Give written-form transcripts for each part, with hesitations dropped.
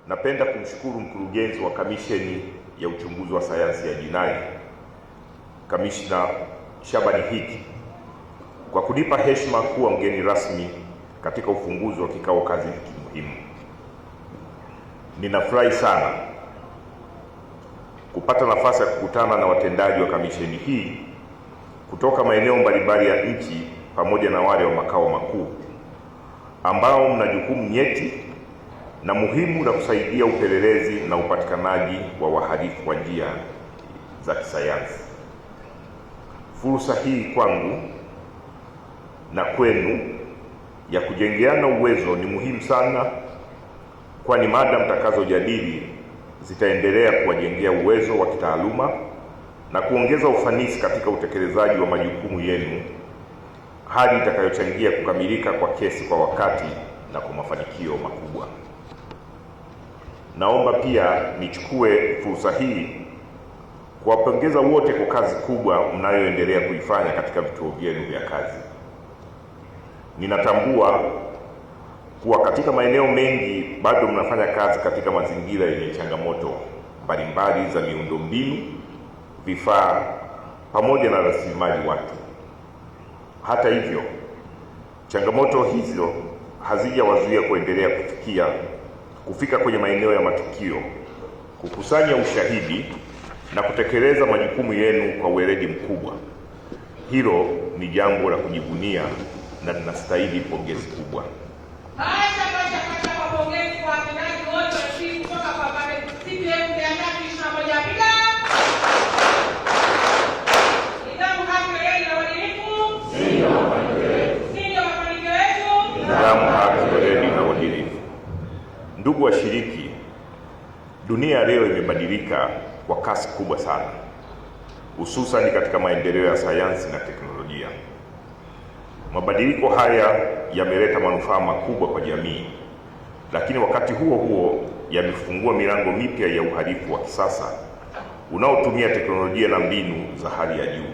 Napenda kumshukuru mkurugenzi wa Kamisheni ya Uchunguzi wa Sayansi ya Jinai, Kamishna Shabani Hiki, kwa kunipa heshima kuwa mgeni rasmi katika ufunguzi wa kikao kazi hiki muhimu. Ninafurahi sana kupata nafasi ya kukutana na watendaji wa kamisheni hii kutoka maeneo mbalimbali ya nchi pamoja na wale wa makao makuu ambao mna jukumu nyeti na muhimu la kusaidia upelelezi na upatikanaji wa wahalifu kwa njia za kisayansi. Fursa hii kwangu na kwenu ya kujengeana uwezo ni muhimu sana, kwani mada mtakazojadili zitaendelea kuwajengea uwezo wa kitaaluma na kuongeza ufanisi katika utekelezaji wa majukumu yenu, hali itakayochangia kukamilika kwa kesi kwa wakati na kwa mafanikio makubwa. Naomba pia nichukue fursa hii kuwapongeza wote kwa kazi kubwa mnayoendelea kuifanya katika vituo vyenu vya kazi. Ninatambua kuwa katika maeneo mengi bado mnafanya kazi katika mazingira yenye changamoto mbalimbali za miundombinu, vifaa pamoja na rasilimali watu. Hata hivyo, changamoto hizo hazijawazuia kuendelea kufika kwenye maeneo ya matukio, kukusanya ushahidi na kutekeleza majukumu yenu kwa weledi mkubwa. Hilo ni jambo la kujivunia na linastahili pongezi kubwa. Ndugu washiriki, dunia leo imebadilika kwa kasi kubwa sana, hususan katika maendeleo ya sayansi na teknolojia. Mabadiliko haya yameleta manufaa makubwa kwa jamii, lakini wakati huo huo yamefungua milango mipya ya uhalifu wa kisasa unaotumia teknolojia na mbinu za hali ya juu.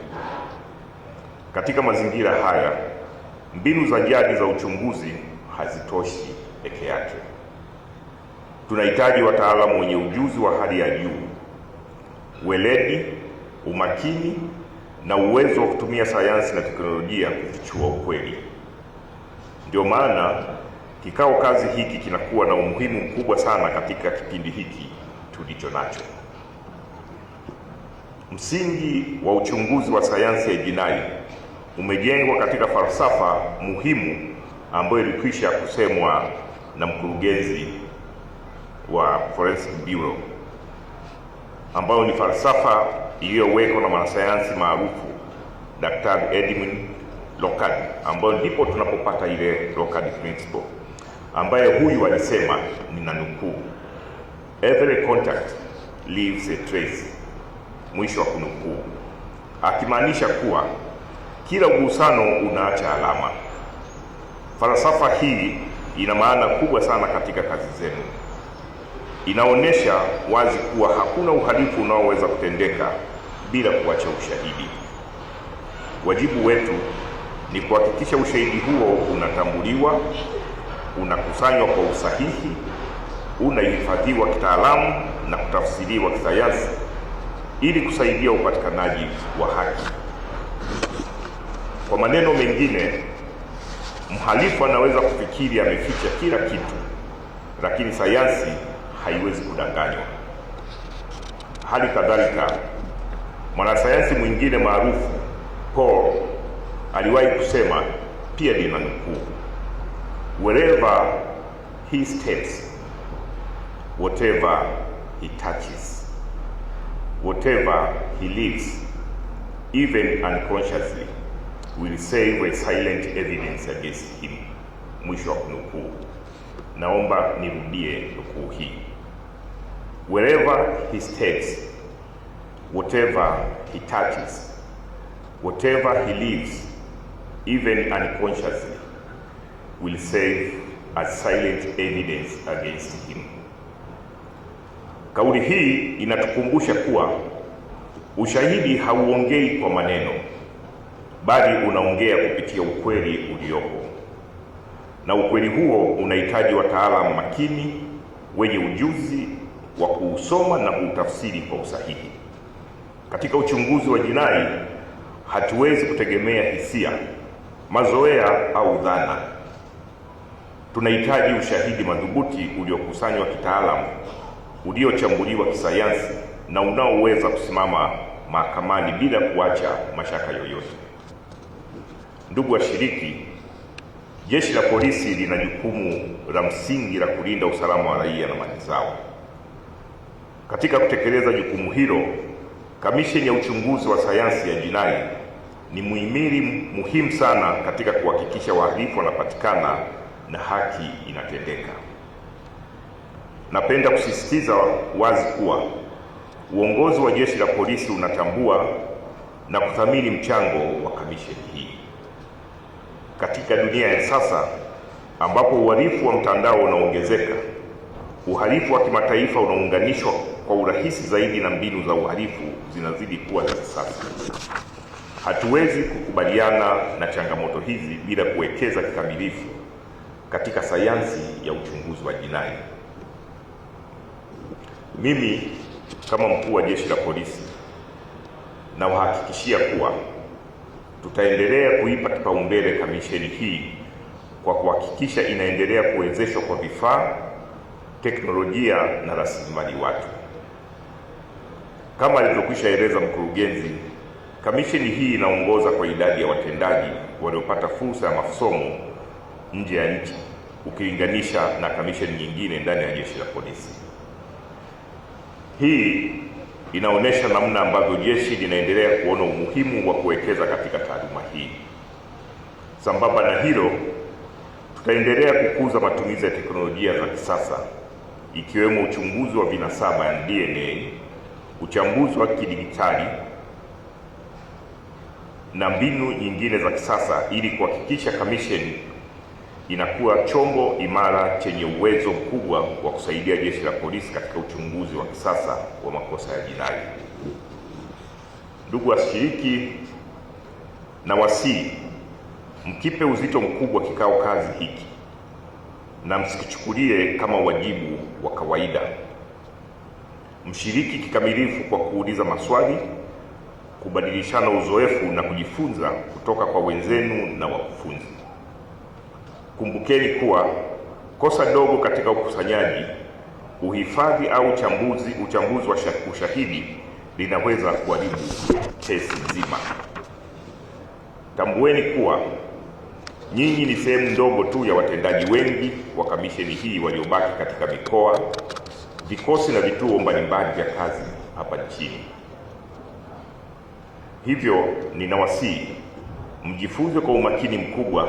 Katika mazingira haya, mbinu za jadi za uchunguzi hazitoshi peke yake. Tunahitaji wataalamu wenye ujuzi wa hali ya juu, weledi, umakini na uwezo wa kutumia sayansi na teknolojia kufichua ukweli. Ndio maana kikao kazi hiki kinakuwa na umuhimu mkubwa sana katika kipindi hiki tulicho nacho. Msingi wa uchunguzi wa sayansi ya jinai umejengwa katika falsafa muhimu ambayo ilikwisha kusemwa na mkurugenzi wa Forensic Bureau, ambayo ni falsafa iliyowekwa na mwanasayansi maarufu Daktari Edmund Locard, ambayo ndipo tunapopata ile Locard principle, ambaye huyu alisema, ninanukuu, "Every contact leaves a trace", mwisho wa kunukuu, akimaanisha kuwa kila ugusano unaacha alama. Falsafa hii ina maana kubwa sana katika kazi zenu. Inaonyesha wazi kuwa hakuna uhalifu unaoweza kutendeka bila kuacha ushahidi. Wajibu wetu ni kuhakikisha ushahidi huo unatambuliwa, unakusanywa kwa usahihi, unahifadhiwa kitaalamu na kutafsiriwa kisayansi ili kusaidia upatikanaji wa haki. Kwa maneno mengine, mhalifu anaweza kufikiri ameficha kila kitu, lakini sayansi haiwezi kudanganywa. Hali kadhalika, mwanasayansi mwingine maarufu Paul aliwahi kusema, pia ninanukuu, "Wherever he steps, whatever he touches, whatever he lives, even unconsciously, will save a silent evidence against him", mwisho wa kunukuu. Naomba nirudie nukuu hii. Wherever he steps, whatever he touches, whatever he lives, even unconsciously, will serve as silent evidence against him. Kauli hii inatukumbusha kuwa ushahidi hauongei kwa maneno, bali unaongea kupitia ukweli uliopo, na ukweli huo unahitaji wataalamu makini, wenye ujuzi wa kuusoma na kuutafsiri kwa usahihi. Katika uchunguzi wa jinai, hatuwezi kutegemea hisia, mazoea au dhana. Tunahitaji ushahidi madhubuti uliokusanywa kitaalamu, uliochambuliwa kisayansi na unaoweza kusimama mahakamani bila kuacha mashaka yoyote. Ndugu washiriki, Jeshi la Polisi lina jukumu la msingi la kulinda usalama wa raia na mali zao. Katika kutekeleza jukumu hilo, Kamisheni ya Uchunguzi wa Sayansi ya Jinai ni muhimili muhimu sana katika kuhakikisha wahalifu wanapatikana na haki inatendeka. Napenda kusisitiza wazi kuwa uongozi wa Jeshi la Polisi unatambua na kuthamini mchango wa kamisheni hii. Katika dunia ya sasa ambapo uhalifu wa mtandao unaongezeka, uhalifu wa kimataifa unaunganishwa kwa urahisi zaidi na mbinu za uhalifu zinazidi kuwa za kisasa. Hatuwezi kukubaliana na changamoto hizi bila kuwekeza kikamilifu katika sayansi ya uchunguzi wa jinai. Mimi kama mkuu wa Jeshi la Polisi nawahakikishia kuwa tutaendelea kuipa kipaumbele kamisheni hii kwa kuhakikisha inaendelea kuwezeshwa kwa vifaa, teknolojia na rasilimali watu. Kama alivyokwisha eleza mkurugenzi, kamisheni hii inaongoza kwa idadi ya watendaji waliopata fursa ya masomo nje ya nchi ukilinganisha na kamisheni nyingine ndani ya Jeshi la Polisi. Hii inaonyesha namna ambavyo jeshi linaendelea kuona umuhimu wa kuwekeza katika taaluma hii. Sambamba na hilo, tutaendelea kukuza matumizi ya teknolojia za kisasa ikiwemo uchunguzi wa vinasaba ya DNA, uchambuzi wa kidijitali na mbinu nyingine za kisasa ili kuhakikisha kamisheni inakuwa chombo imara chenye uwezo mkubwa wa kusaidia Jeshi la Polisi katika uchunguzi wa kisasa wa makosa ya jinai. Ndugu washiriki, na wasii mkipe uzito mkubwa kikao kazi hiki na msikichukulie kama wajibu wa kawaida. Mshiriki kikamilifu kwa kuuliza maswali, kubadilishana uzoefu na kujifunza kutoka kwa wenzenu na wakufunzi. Kumbukeni kuwa kosa dogo katika ukusanyaji, uhifadhi au uchambuzi wa ushahidi linaweza kuharibu kesi nzima. Tambueni kuwa nyinyi ni sehemu ndogo tu ya watendaji wengi wa kamisheni hii waliobaki katika mikoa, vikosi na vituo mbalimbali vya kazi hapa nchini. Hivyo ninawasihi mjifunze kwa umakini mkubwa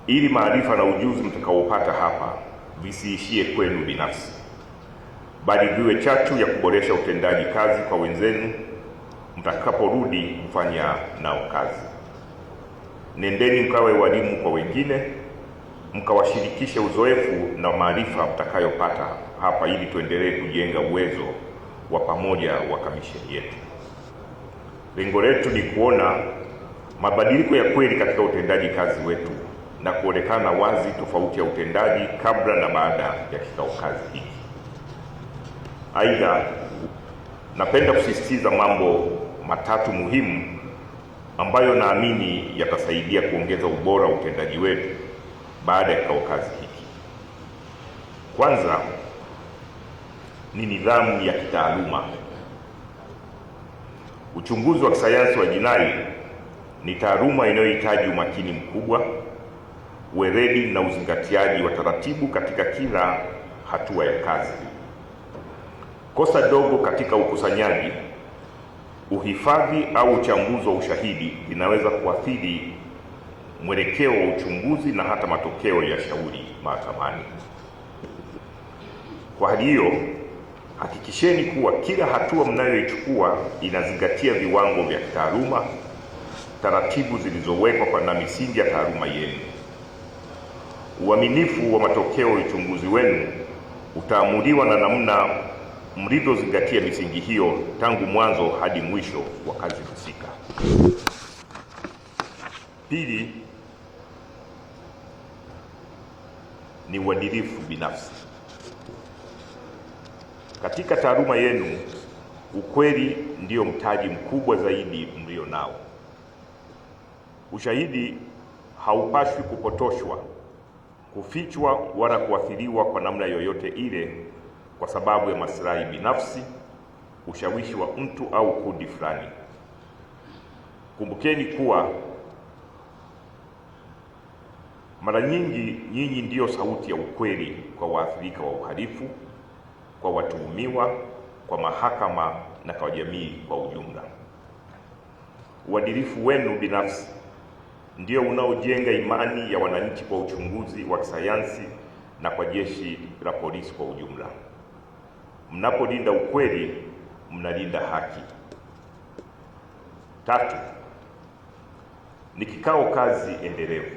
ili maarifa na ujuzi mtakaopata hapa visiishie kwenu binafsi, bali viwe chachu ya kuboresha utendaji kazi kwa wenzenu mtakaporudi kufanya nao kazi. Nendeni mkawe walimu kwa wengine, mkawashirikishe uzoefu na maarifa mtakayopata hapa ili tuendelee kujenga uwezo wa pamoja wa kamisheni yetu. Lengo letu ni kuona mabadiliko ya kweli katika utendaji kazi wetu na kuonekana wazi tofauti ya utendaji kabla na baada ya kikao kazi hiki. Aidha, napenda kusisitiza mambo matatu muhimu ambayo naamini yatasaidia kuongeza ubora wa utendaji wetu baada ya kikao kazi hiki. Kwanza ni nidhamu ya kitaaluma. Uchunguzi wa kisayansi wa jinai ni taaluma inayohitaji umakini mkubwa, weledi na uzingatiaji wa taratibu katika kila hatua ya kazi. Kosa dogo katika ukusanyaji, uhifadhi au uchambuzi wa ushahidi linaweza kuathiri mwelekeo wa uchunguzi na hata matokeo ya shauri mahakamani. Kwa hali hiyo, hakikisheni kuwa kila hatua mnayoichukua inazingatia viwango vya kitaaluma, taratibu zilizowekwa na misingi ya taaluma yenu. Uaminifu wa matokeo ya uchunguzi wenu utaamuliwa na namna mlivyozingatia misingi hiyo tangu mwanzo hadi mwisho wa kazi husika. Pili ni uadilifu binafsi. Katika taaluma yenu, ukweli ndio mtaji mkubwa zaidi mlio nao. Ushahidi haupaswi kupotoshwa, kufichwa wala kuathiriwa kwa namna yoyote ile kwa sababu ya maslahi binafsi, ushawishi wa mtu au kundi fulani. Kumbukeni kuwa mara nyingi nyinyi ndiyo sauti ya ukweli kwa waathirika wa uhalifu, kwa watuhumiwa, kwa mahakama na kwa jamii kwa ujumla. Uadilifu wenu binafsi ndio unaojenga imani ya wananchi kwa uchunguzi wa kisayansi na kwa jeshi la polisi kwa ujumla. Mnapolinda ukweli, mnalinda haki. 3, ni kikao kazi endelevu.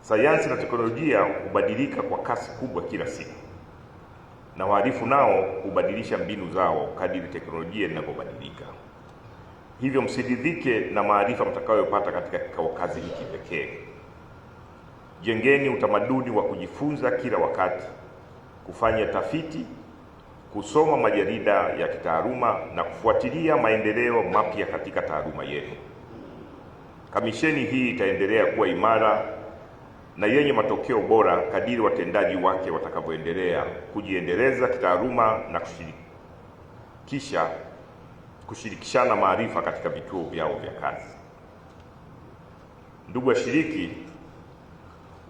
Sayansi na teknolojia hubadilika kwa kasi kubwa kila siku, na wahalifu nao hubadilisha mbinu zao kadiri teknolojia inavyobadilika. Hivyo msiridhike na maarifa mtakayopata katika kikao kazi hiki pekee. Jengeni utamaduni wa kujifunza kila wakati, kufanya tafiti, kusoma majarida ya kitaaluma na kufuatilia maendeleo mapya katika taaluma yenu. Kamisheni hii itaendelea kuwa imara na yenye matokeo bora kadiri watendaji wake watakavyoendelea kujiendeleza kitaaluma na kushirikishana maarifa katika vituo vyao vya kazi. Ndugu washiriki,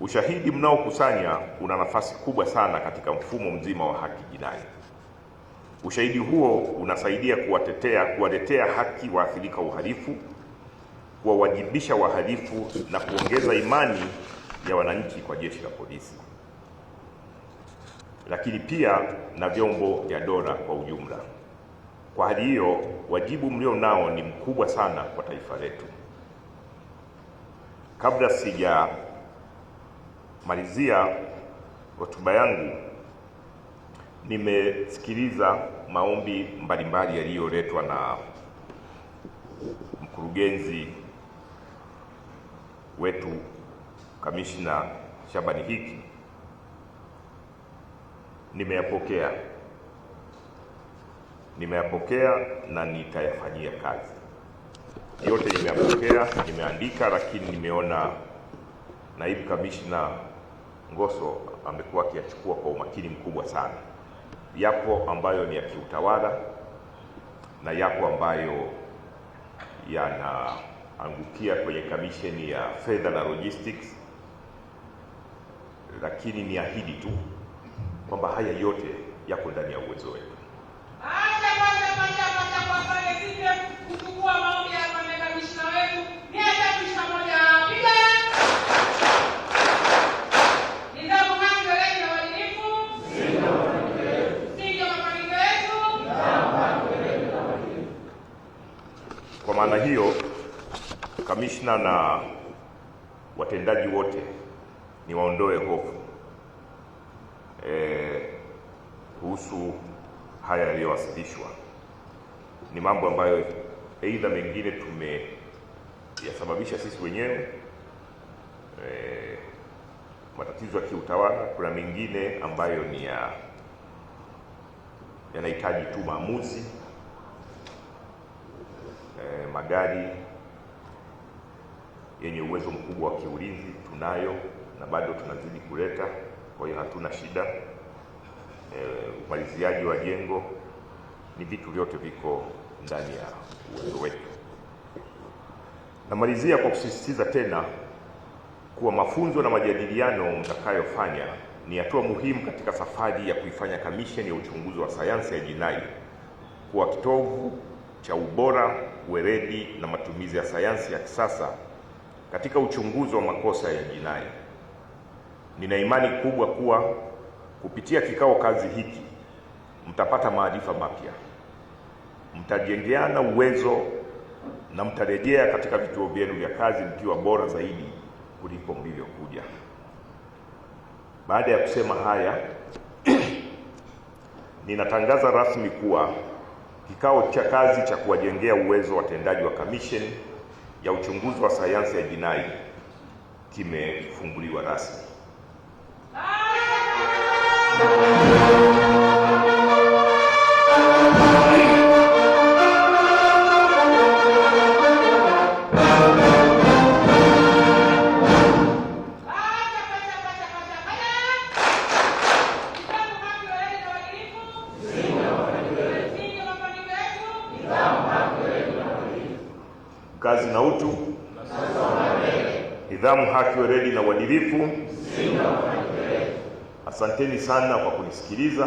ushahidi mnaokusanya una nafasi kubwa sana katika mfumo mzima wa haki jinai. Ushahidi huo unasaidia kuwaletea haki waathirika uhalifu, kuwawajibisha wahalifu na kuongeza imani ya wananchi kwa jeshi la polisi, lakini pia na vyombo vya dola kwa ujumla. Kwa hali hiyo, wajibu mlio nao ni mkubwa sana kwa taifa letu. Kabla sijamalizia hotuba yangu, nimesikiliza maombi mbalimbali yaliyoletwa na mkurugenzi wetu Kamishna Shabani Hiki. Nimeyapokea na nitayafanyia kazi. Yote nimeyapokea, nimeandika, lakini nimeona Naibu Kamishna Ngoso amekuwa akiyachukua kwa umakini mkubwa sana. Yapo ambayo ni ya kiutawala na yapo ambayo yanaangukia kwenye Kamisheni ya Fedha na Logistics, lakini ni ahidi tu kwamba haya yote yako ndani ya uwezo wetu. Kwa maana hiyo, kamishna na watendaji wote niwaondoe hofu kuhusu haya yaliyowasilishwa. Ni mambo ambayo aidha mengine tumeyasababisha sisi wenyewe, matatizo ya kiutawala. Kuna mengine ambayo ni yanahitaji tu maamuzi. Magari yenye uwezo mkubwa wa kiulinzi tunayo na bado tunazidi kuleta, kwa hiyo hatuna shida. Umaliziaji wa jengo, ni vitu vyote viko ndani ya uwezo wetu. Namalizia kwa kusisitiza tena kuwa mafunzo na majadiliano mtakayofanya ni hatua muhimu katika safari ya kuifanya Kamisheni ya Uchunguzi wa Sayansi ya Jinai kuwa kitovu cha ubora, weledi na matumizi ya sayansi ya kisasa katika uchunguzi wa makosa ya jinai. Nina imani kubwa kuwa kupitia kikao kazi hiki mtapata maarifa mapya, mtajengeana uwezo na mtarejea katika vituo vyenu vya kazi mkiwa bora zaidi kuliko mlivyokuja. Baada ya kusema haya, ninatangaza rasmi kuwa kikao cha kazi cha kuwajengea uwezo watendaji wa Kamisheni ya Uchunguzi wa Sayansi ya Jinai kimefunguliwa rasmi. kazi na utu, nidhamu, haki, weledi na uadilifu. Asanteni sana kwa kunisikiliza.